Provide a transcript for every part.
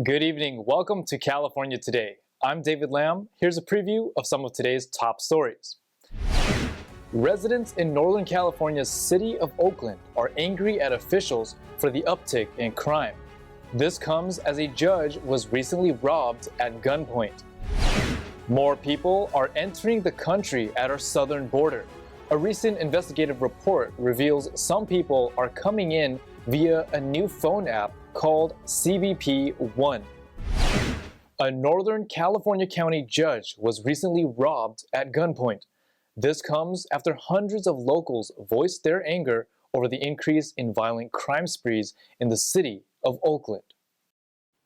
Good evening. Welcome to California Today. I'm David Lamb. Here's a preview of some of today's top stories. Residents in Northern California's city of Oakland are angry at officials for the uptick in crime. This comes as a judge was recently robbed at gunpoint. More people are entering the country at our southern border. A recent investigative report reveals some people are coming in via a new phone app called CBP One. A Northern California county judge was recently robbed at gunpoint. This comes after hundreds of locals voiced their anger over the increase in violent crime sprees in the city of Oakland.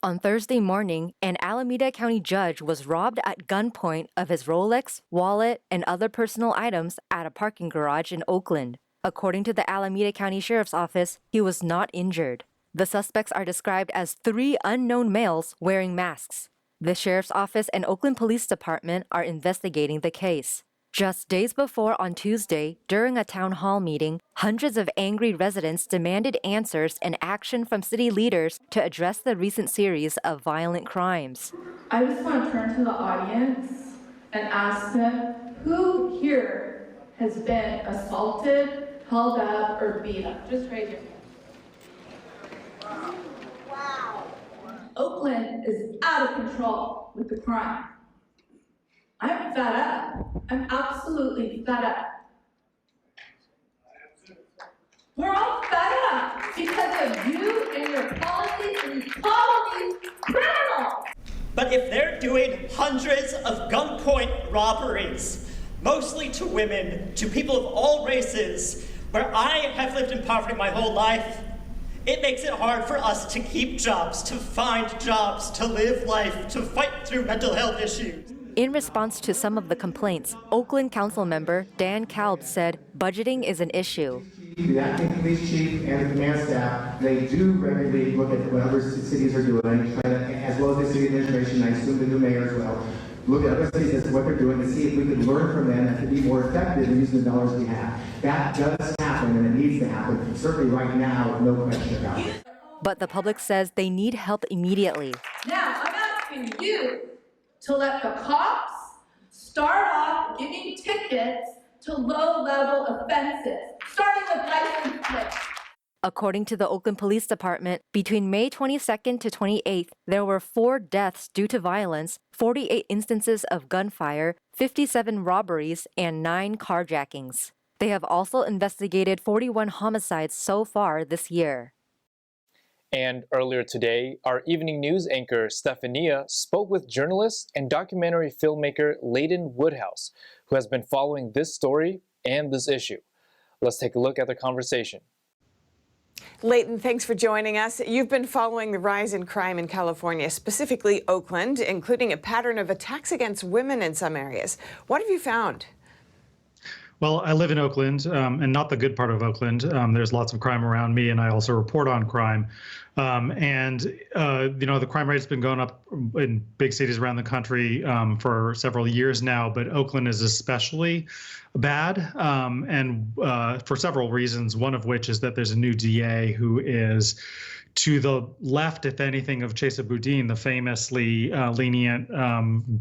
On Thursday morning, an Alameda County judge was robbed at gunpoint of his Rolex, wallet, and other personal items at a parking garage in Oakland. According to the Alameda County Sheriff's Office, he was not injured. The suspects are described as 3 unknown males wearing masks. The Sheriff's Office and Oakland Police Department are investigating the case. Just days before on Tuesday, during a town hall meeting, hundreds of angry residents demanded answers and action from city leaders to address the recent series of violent crimes. I just want to turn to the audience and ask them, who here has been assaulted, held up, or beat up? Just raise your hand. Wow. Oakland is out of control with the crime. I'm fed up. I'm absolutely fed up. We're all fed up because of you and your policies, and you call these criminals. But if they're doing hundreds of gunpoint robberies, mostly to women, to people of all races, where I have lived in poverty my whole life, it makes it hard for us to keep jobs, to find jobs, to live life, to fight through mental health issues. In response to some of the complaints, Oakland Council member Dan Kalb said budgeting is an issue. The acting police chief and the command staff, they do regularly look at what other cities are doing, try to, as well as the city administration, I assume the new mayor as well, look at other cities as what they're doing to see if we can learn from them and to be more effective in using the dollars we have. That does happen and it needs to happen, certainly right now, no question about it. But the public says they need help immediately. Now, I'm asking you to let the cops start off giving tickets to low-level offenses, starting with license plates. According to the Oakland Police Department, between May 22nd to 28th, there were 4 deaths due to violence, 48 instances of gunfire, 57 robberies, and 9 carjackings. They have also investigated 41 homicides so far this year. And earlier today, our evening news anchor Stephania spoke with journalist and documentary filmmaker Leighton Woodhouse, who has been following this story and this issue. Let's take a look at the conversation. Leighton, thanks for joining us. You've been following the rise in crime in California, specifically Oakland, including a pattern of attacks against women in some areas. What have you found? Well, I live in Oakland, and not the good part of Oakland. There's lots of crime around me, and I also report on crime. The crime rate's been going up in big cities around the country for several years now, but Oakland is especially bad, and for several reasons, one of which is that there's a new DA who is to the left, if anything, of Chesa Boudin, the famously lenient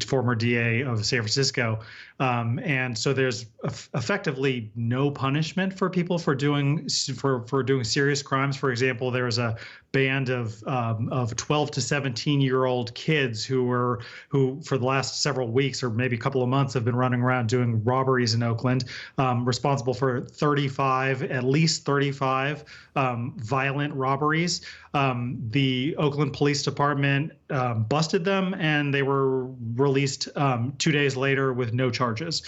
former DA of San Francisco. And so there's effectively no punishment for people for doing serious crimes. For example, there was a band of 12 to 17-year-old kids who for the last several weeks or maybe a couple of months have been running around doing robberies in Oakland, responsible for at least 35 violent robberies. The Oakland Police Department busted them, and they were released 2 days later with no charges.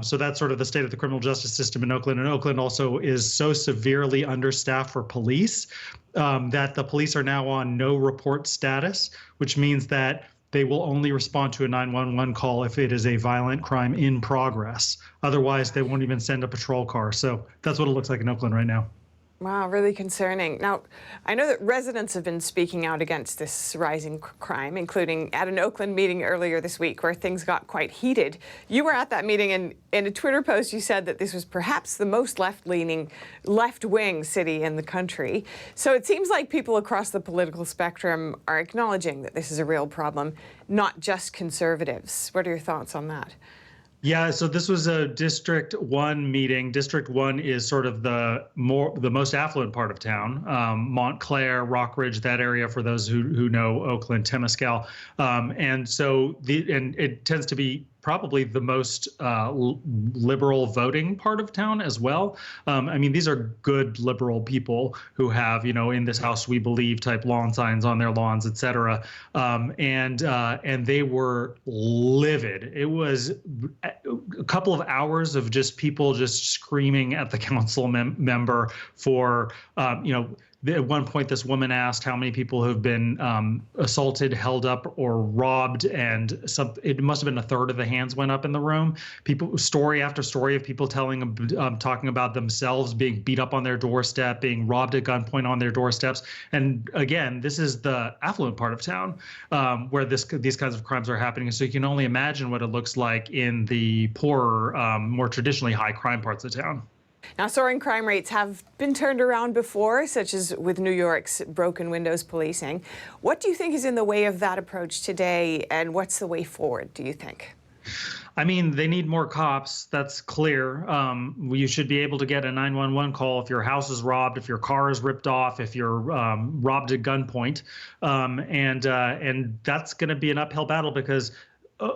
So that's sort of the state of the criminal justice system in Oakland. And Oakland also is so severely understaffed for police that the police are now on no report status, which means that they will only respond to a 911 call if it is a violent crime in progress. Otherwise, they won't even send a patrol car. So that's what it looks like in Oakland right now. Wow, really concerning. Now, I know that residents have been speaking out against this rising crime, including at an Oakland meeting earlier this week where things got quite heated. You were at that meeting, and in a Twitter post, you said that this was perhaps the most left-leaning, left-wing city in the country. So it seems like people across the political spectrum are acknowledging that this is a real problem, not just conservatives. What are your thoughts on that? Yeah, so this was a District 1 meeting. District 1 is sort of the most affluent part of town. Montclair, Rockridge, that area for those who know Oakland, Temescal. And so it tends to be probably the most liberal voting part of town as well. I mean, these are good liberal people who have, in this house we believe type lawn signs on their lawns, et cetera. And they were livid. It was a couple of hours of just people just screaming at the council member for, at one point, this woman asked how many people have been assaulted, held up, or robbed, and it must have been a third of the hands went up in the room. People, story after story of people talking about themselves being beat up on their doorstep, being robbed at gunpoint on their doorsteps. And again, this is the affluent part of town where these kinds of crimes are happening. So you can only imagine what it looks like in the poorer, more traditionally high crime parts of town. Now, soaring crime rates have been turned around before, such as with New York's broken windows policing. What do you think is in the way of that approach today, and what's the way forward, do you think? I mean, they need more cops. That's clear. You should be able to get a 911 call if your house is robbed, if your car is ripped off, if you're robbed at gunpoint. And that's going to be an uphill battle because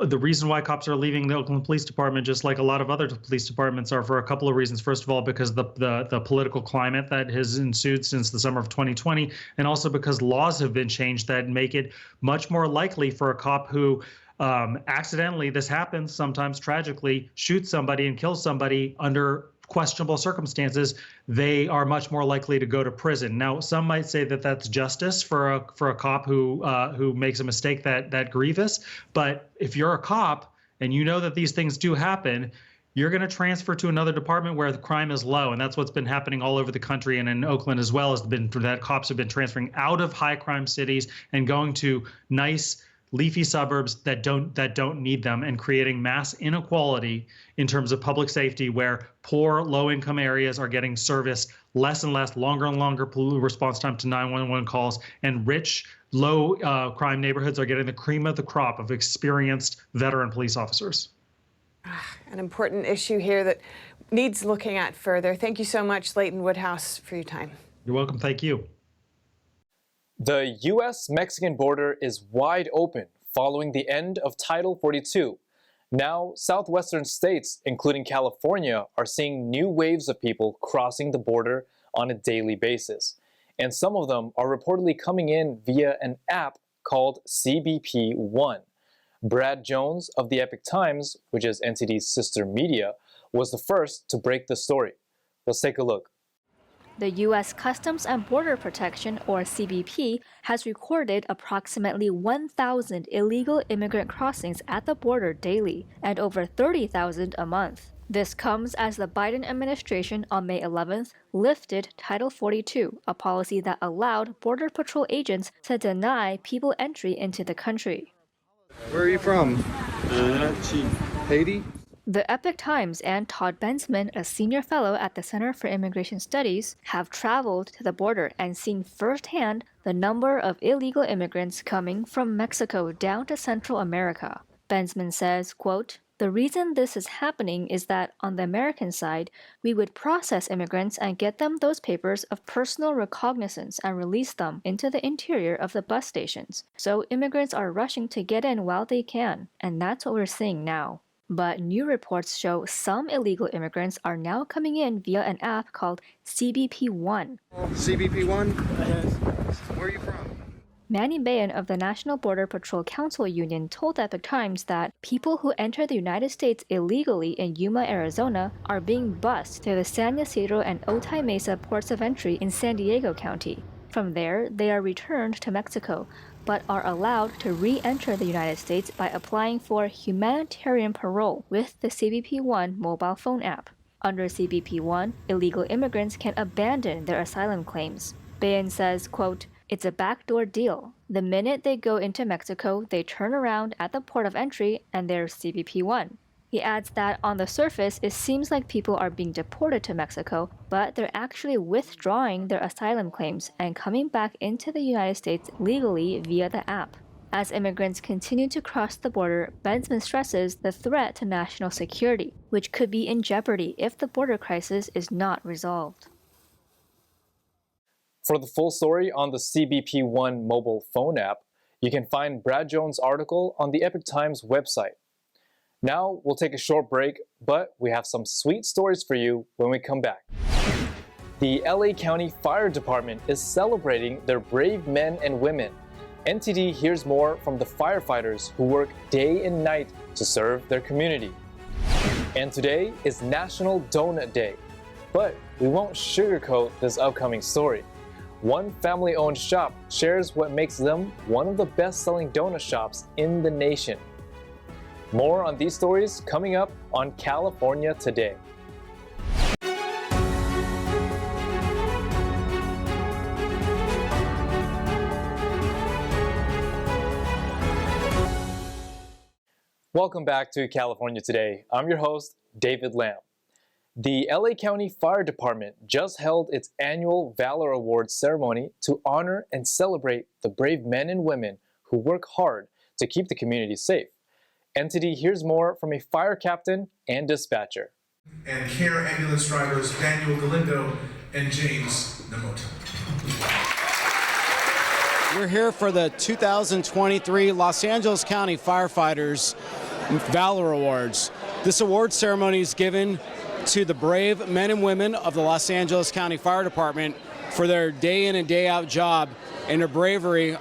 the reason why cops are leaving the Oakland Police Department, just like a lot of other police departments, are for a couple of reasons. First of all, because the political climate that has ensued since the summer of 2020, and also because laws have been changed that make it much more likely for a cop who accidentally, this happens sometimes tragically, shoots somebody and kills somebody under questionable circumstances, they are much more likely to go to prison. Now, some might say that that's justice for a cop who makes a mistake that grievous. But if you're a cop and you know that these things do happen, you're going to transfer to another department where the crime is low. And that's what's been happening all over the country, and in Oakland as well, has been that cops have been transferring out of high crime cities and going to nice leafy suburbs that don't need them, and creating mass inequality in terms of public safety, where poor, low-income areas are getting serviced less and less, longer and longer response time to 911 calls, and rich, low crime neighborhoods are getting the cream of the crop of experienced veteran police officers. An important issue here that needs looking at further. Thank you so much, Leighton Woodhouse, for your time. You're welcome. Thank you. The U.S.-Mexican border is wide open following the end of Title 42. Now, southwestern states, including California, are seeing new waves of people crossing the border on a daily basis. And some of them are reportedly coming in via an app called CBP One. Brad Jones of the Epoch Times, which is NTD's sister media, was the first to break the story. Let's take a look. The U.S. Customs and Border Protection, or CBP, has recorded approximately 1,000 illegal immigrant crossings at the border daily, and over 30,000 a month. This comes as the Biden administration on May 11th lifted Title 42, a policy that allowed Border Patrol agents to deny people entry into the country. Where are you from? Haiti? The Epoch Times and Todd Bensman, a senior fellow at the Center for Immigration Studies, have traveled to the border and seen firsthand the number of illegal immigrants coming from Mexico down to Central America. Bensman says, quote, "The reason this is happening is that on the American side, we would process immigrants and get them those papers of personal recognizance and release them into the interior of the bus stations. So immigrants are rushing to get in while they can, and that's what we're seeing now." But new reports show some illegal immigrants are now coming in via an app called CBP One. CBP One? Where are you from? Manny Bayan of the National Border Patrol Council Union told Epoch Times that people who enter the United States illegally in Yuma, Arizona are being bused to the San Ysidro and Otay Mesa ports of entry in San Diego County. From there, they are returned to Mexico, but are allowed to re-enter the United States by applying for humanitarian parole with the CBP One mobile phone app. Under CBP 1, illegal immigrants can abandon their asylum claims. Bayan says, quote, "It's a backdoor deal. The minute they go into Mexico, they turn around at the port of entry and they're CBP 1. He adds that on the surface, it seems like people are being deported to Mexico, but they're actually withdrawing their asylum claims and coming back into the United States legally via the app. As immigrants continue to cross the border, Bensman stresses the threat to national security, which could be in jeopardy if the border crisis is not resolved." For the full story on the CBP One mobile phone app, you can find Brad Jones' article on the Epoch Times website. Now we'll take a short break, but we have some sweet stories for you when we come back. The LA County Fire Department is celebrating their brave men and women. NTD hears more from the firefighters who work day and night to serve their community. And today is National Donut Day, but we won't sugarcoat this upcoming story. One family-owned shop shares what makes them one of the best-selling donut shops in the nation. More on these stories coming up on California Today. Welcome back to California Today. I'm your host, David Lamb. The LA County Fire Department just held its annual Valor Awards ceremony to honor and celebrate the brave men and women who work hard to keep the community safe. NTD hears more from a fire captain and dispatcher. And care ambulance drivers Daniel Galindo and James Namoto. We're here for the 2023 Los Angeles County Firefighters Valor Awards. This award ceremony is given to the brave men and women of the Los Angeles County Fire Department for their day in and day out job and their bravery,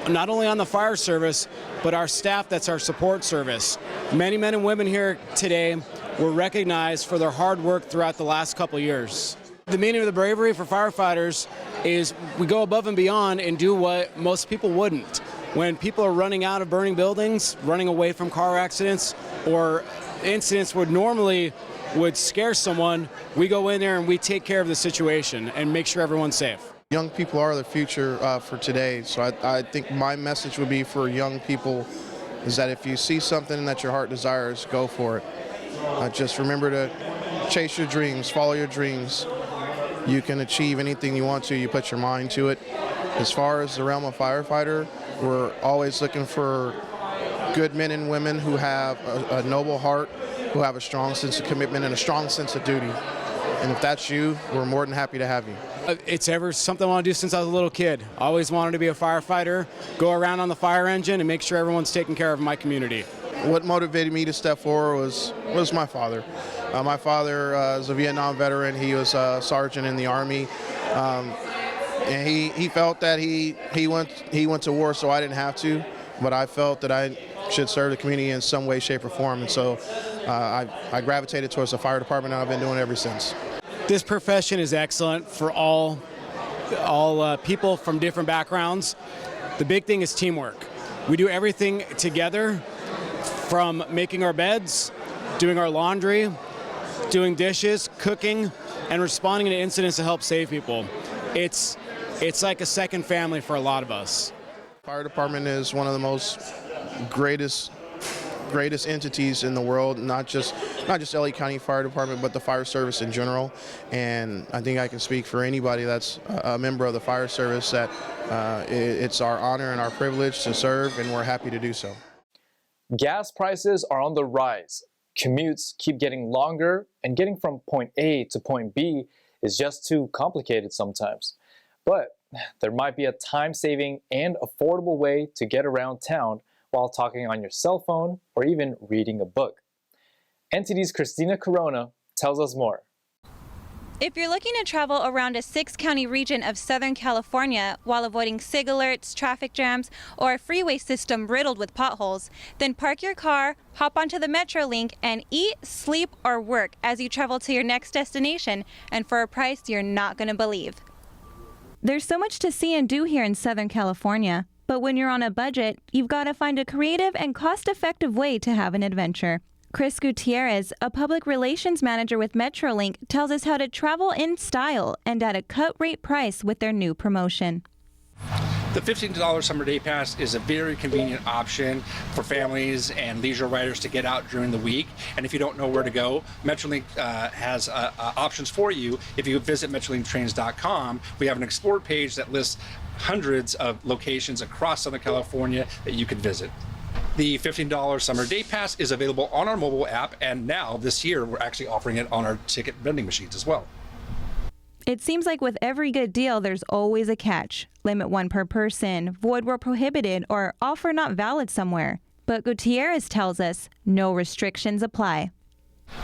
not only on the fire service, but our staff that's our support service. Many men and women here today were recognized for their hard work throughout the last couple years. The meaning of the bravery for firefighters is we go above and beyond and do what most people wouldn't. When people are running out of burning buildings, running away from car accidents, or incidents would scare someone, we go in there and we take care of the situation and make sure everyone's safe. Young people are the future for today, so I think my message would be for young people is that if you see something that your heart desires, go for it. Just remember to chase your dreams, follow your dreams. You can achieve anything you want to, you put your mind to it. As far as the realm of firefighter, we're always looking for good men and women who have a noble heart, who have a strong sense of commitment and a strong sense of duty. And if that's you, we're more than happy to have you. It's ever something I want to do since I was a little kid. I always wanted to be a firefighter, go around on the fire engine and make sure everyone's taking care of my community. What motivated me to step forward was my father. My father is a Vietnam veteran. He was a sergeant in the Army. And he felt that he went to war so I didn't have to, but I felt that I should serve the community in some way, shape, or form. And so I gravitated towards the fire department, and I've been doing it ever since. This profession is excellent for all people from different backgrounds. The big thing is teamwork. We do everything together, from making our beds, doing our laundry, doing dishes, cooking, and responding to incidents to help save people. It's like a second family for a lot of us. Fire department is one of the most greatest entities in the world, not just LA County Fire Department, but the fire service in general. And I think I can speak for anybody that's a member of the fire service that it's our honor and our privilege to serve, and we're happy to do so. Gas prices are on the rise. Commutes keep getting longer, and getting from point A to point B is just too complicated sometimes. But there might be a time-saving and affordable way to get around town while talking on your cell phone or even reading a book. NTD's Christina Corona tells us more. If you're looking to travel around a 6-county region of Southern California while avoiding SIG alerts, traffic jams, or a freeway system riddled with potholes, then park your car, hop onto the Metrolink, and eat, sleep, or work as you travel to your next destination, and for a price you're not going to believe. There's so much to see and do here in Southern California, but when you're on a budget, you've got to find a creative and cost-effective way to have an adventure. Chris Gutierrez, a public relations manager with Metrolink, tells us how to travel in style and at a cut-rate price with their new promotion. The $15 summer day pass is a very convenient option for families and leisure riders to get out during the week. And if you don't know where to go, Metrolink has options for you. If you visit metrolinktrains.com, we have an Explore page that lists hundreds of locations across Southern California that you could visit. The $15 summer day pass is available on our mobile app, and now this year we're actually offering it on our ticket vending machines as well. It seems like with every good deal, there's always a catch. Limit one per person, void where prohibited, or offer not valid somewhere. But Gutierrez tells us no restrictions apply.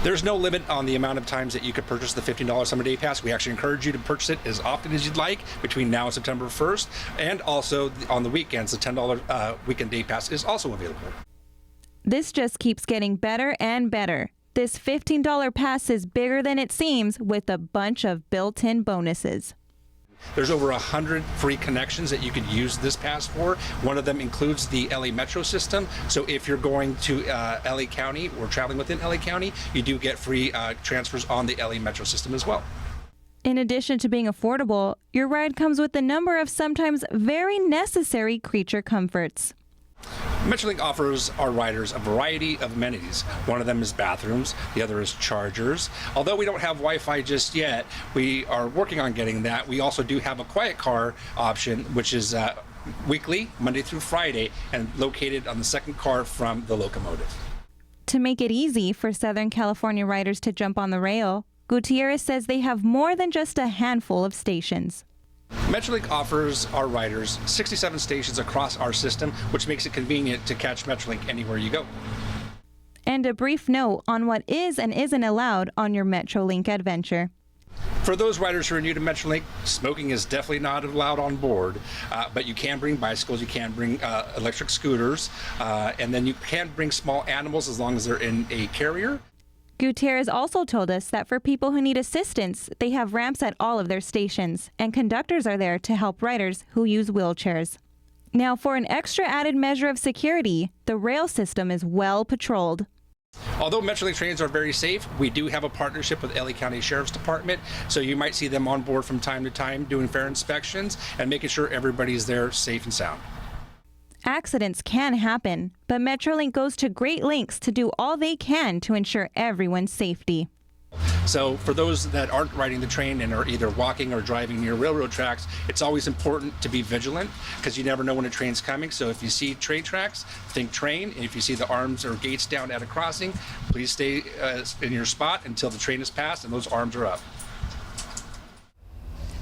There's no limit on the amount of times that you could purchase the $15 summer day pass. We actually encourage you to purchase it as often as you'd like between now and September 1st. And also on the weekends, the $10 weekend day pass is also available. This just keeps getting better and better. This $15 pass is bigger than it seems with a bunch of built-in bonuses. There's over 100 free connections that you could use this pass for. One of them includes the LA Metro system. So if you're going to LA County or traveling within LA County, you do get free transfers on the LA Metro system as well. In addition to being affordable, your ride comes with a number of sometimes very necessary creature comforts. Metrolink offers our riders a variety of amenities. One of them is bathrooms, the other is chargers. Although we don't have Wi-Fi just yet, we are working on getting that. We also do have a quiet car option, which is weekly, Monday through Friday, and located on the second car from the locomotive. To make it easy for Southern California riders to jump on the rail, Gutierrez says they have more than just a handful of stations. Metrolink offers our riders 67 stations across our system, which makes it convenient to catch Metrolink anywhere you go. And a brief note on what is and isn't allowed on your Metrolink adventure. For those riders who are new to Metrolink, smoking is definitely not allowed on board, but you can bring bicycles, you can bring electric scooters, and then you can bring small animals as long as they're in a carrier. Gutierrez also told us that for people who need assistance, they have ramps at all of their stations, and conductors are there to help riders who use wheelchairs. Now, for an extra added measure of security, the rail system is well patrolled. Although Metrolink trains are very safe, we do have a partnership with LA County Sheriff's Department, so you might see them on board from time to time doing fair inspections and making sure everybody's there safe and sound. Accidents can happen, but Metrolink goes to great lengths to do all they can to ensure everyone's safety. So for those that aren't riding the train and are either walking or driving near railroad tracks, it's always important to be vigilant because you never know when a train's coming. So if you see train tracks, think train. And if you see the arms or gates down at a crossing, please stay in your spot until the train is passed and those arms are up.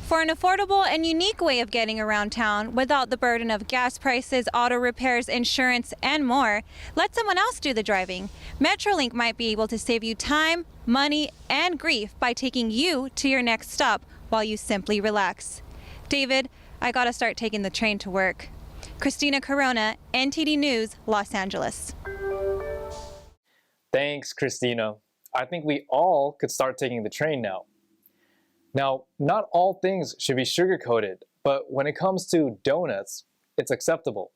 For an affordable and unique way of getting around town without the burden of gas prices, auto repairs, insurance, and more, let someone else do the driving. Metrolink might be able to save you time, money, and grief by taking you to your next stop while you simply relax. David, I gotta start taking the train to work. Christina Corona, NTD News, Los Angeles. Thanks, Christina. I think we all could start taking the train now. Now, not all things should be sugar-coated, but when it comes to donuts, it's acceptable.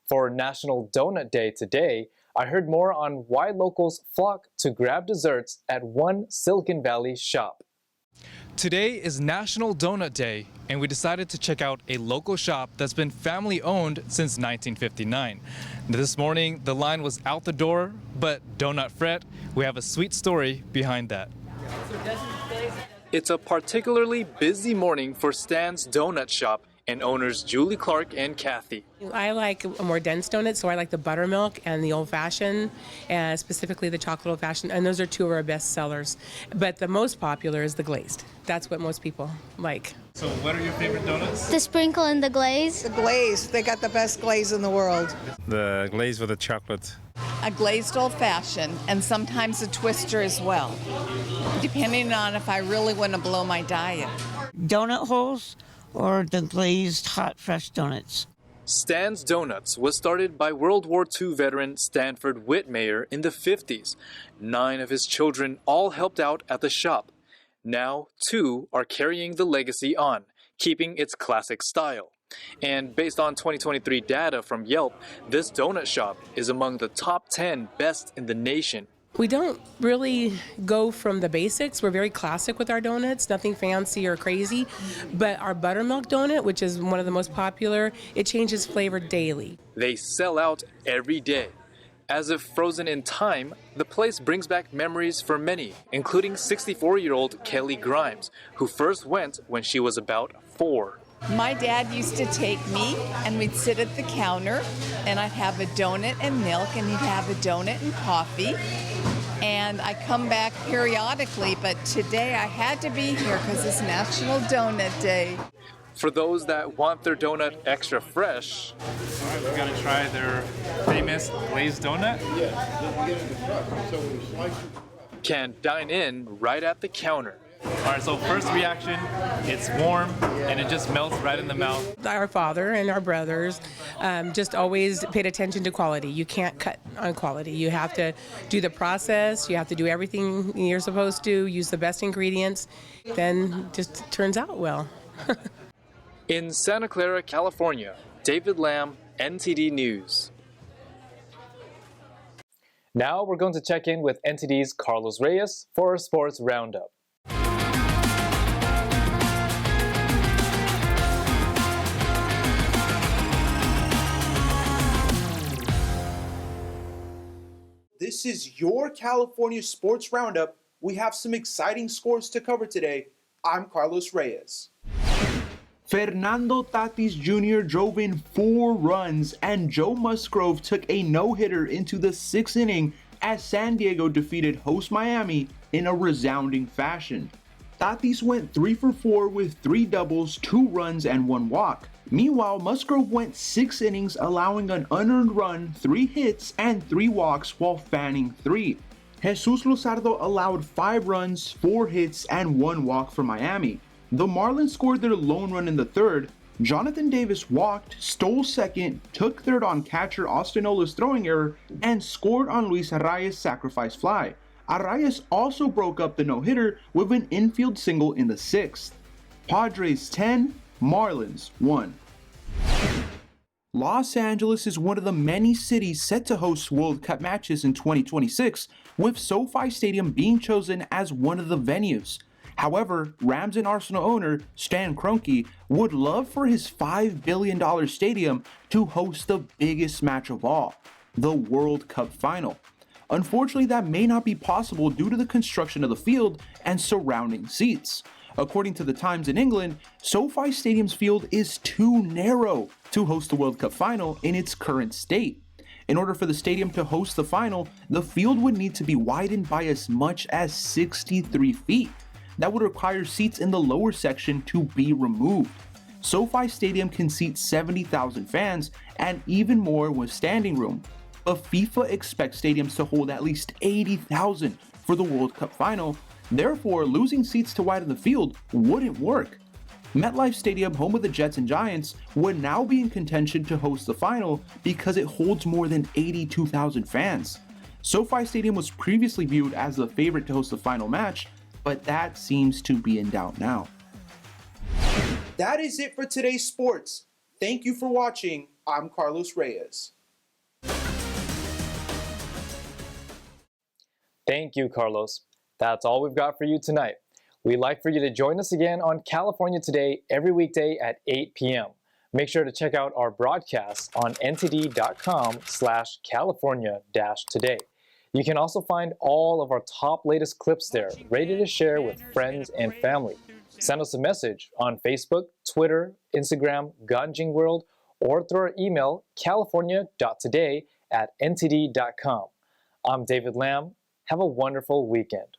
For National Donut Day today, I heard more on why locals flock to grab desserts at one Silicon Valley shop. Today is National Donut Day, and we decided to check out a local shop that's been family-owned since 1959. This morning, the line was out the door, but don't not fret, we have a sweet story behind that. It's a particularly busy morning for Stan's Donut Shop and owners Julie Clark and Kathy. I like a more dense donut, so I like the buttermilk and the old-fashioned, and specifically the chocolate old-fashioned, and those are two of our best sellers. But the most popular is the glazed. That's what most people like. So what are your favorite donuts? The sprinkle and the glaze. The glaze. They got the best glaze in the world. The glaze with the chocolate. A glazed old-fashioned, and sometimes a twister as well, depending on if I really want to blow my diet. Donut holes or the glazed hot fresh donuts. Stan's Donuts was started by World War II veteran Stanford Whitmayer in the 50s. 9 of his children all helped out at the shop. Now 2 are carrying the legacy on, keeping its classic style. And based on 2023 data from Yelp, this donut shop is among the top 10 best in the nation. We don't really go from the basics. We're very classic with our donuts, nothing fancy or crazy. But our buttermilk donut, which is one of the most popular, it changes flavor daily. They sell out every day. As if frozen in time, the place brings back memories for many, including 64-year-old Kelly Grimes, who first went when she was about 4. My dad used to take me and we'd sit at the counter and I'd have a donut and milk and he'd have a donut and coffee. And I come back periodically, but today I had to be here because it's National Donut Day. For those that want their donut extra fresh, all right, we're gonna try their famous glazed donut. can dine in right at the counter. All right, so first reaction, it's warm and it just melts right in the mouth. Our father and our brothers just always paid attention to quality. You can't cut on quality. You have to do the process. You have to do everything you're supposed to, use the best ingredients. Then just turns out well. In Santa Clara, California, David Lamb, NTD News. Now we're going to check in with NTD's Carlos Reyes for a sports roundup. This is your California Sports Roundup. We have some exciting scores to cover today. I'm Carlos Reyes. Fernando Tattis Jr. drove in 4 runs, and Joe Musgrove took a no-hitter into the 6th inning as San Diego defeated host Miami in a resounding fashion. Tattis went 3 for 4 with 3 doubles, 2 runs, and 1 walk. Meanwhile, Musgrove went 6 innings, allowing an unearned run, 3 hits, and 3 walks while fanning 3. Jesus Luzardo allowed 5 runs, 4 hits, and 1 walk for Miami. The Marlins scored their lone run in the 3rd. Jonathan Davis walked, stole 2nd, took 3rd on catcher Austin Ola's throwing error, and scored on Luis Arraez' sacrifice fly. Arraez also broke up the no-hitter with an infield single in the 6th. Padres 10, Marlins 1. Los Angeles is one of the many cities set to host World Cup matches in 2026, with SoFi Stadium being chosen as one of the venues. However, Rams and Arsenal owner Stan Kroenke would love for his $5 billion stadium to host the biggest match of all, the World Cup final. Unfortunately, that may not be possible due to the construction of the field and surrounding seats. According to the Times in England, SoFi Stadium's field is too narrow to host the World Cup final in its current state. In order for the stadium to host the final, the field would need to be widened by as much as 63 feet. That would require seats in the lower section to be removed. SoFi Stadium can seat 70,000 fans and even more with standing room. But FIFA expects stadiums to hold at least 80,000 for the World Cup final. Therefore, losing seats to widen the field wouldn't work. MetLife Stadium, home of the Jets and Giants, would now be in contention to host the final because it holds more than 82,000 fans. SoFi Stadium was previously viewed as the favorite to host the final match, but that seems to be in doubt now. That is it for today's sports. Thank you for watching. I'm Carlos Reyes. Thank you, Carlos. That's all we've got for you tonight. We'd like for you to join us again on California Today every weekday at 8 p.m. Make sure to check out our broadcasts on ntd.com/California-today. You can also find all of our top latest clips there, ready to share with friends and family. Send us a message on Facebook, Twitter, Instagram, Ganjing World, or through our email, california.today@ntd.com. I'm David Lamb. Have a wonderful weekend.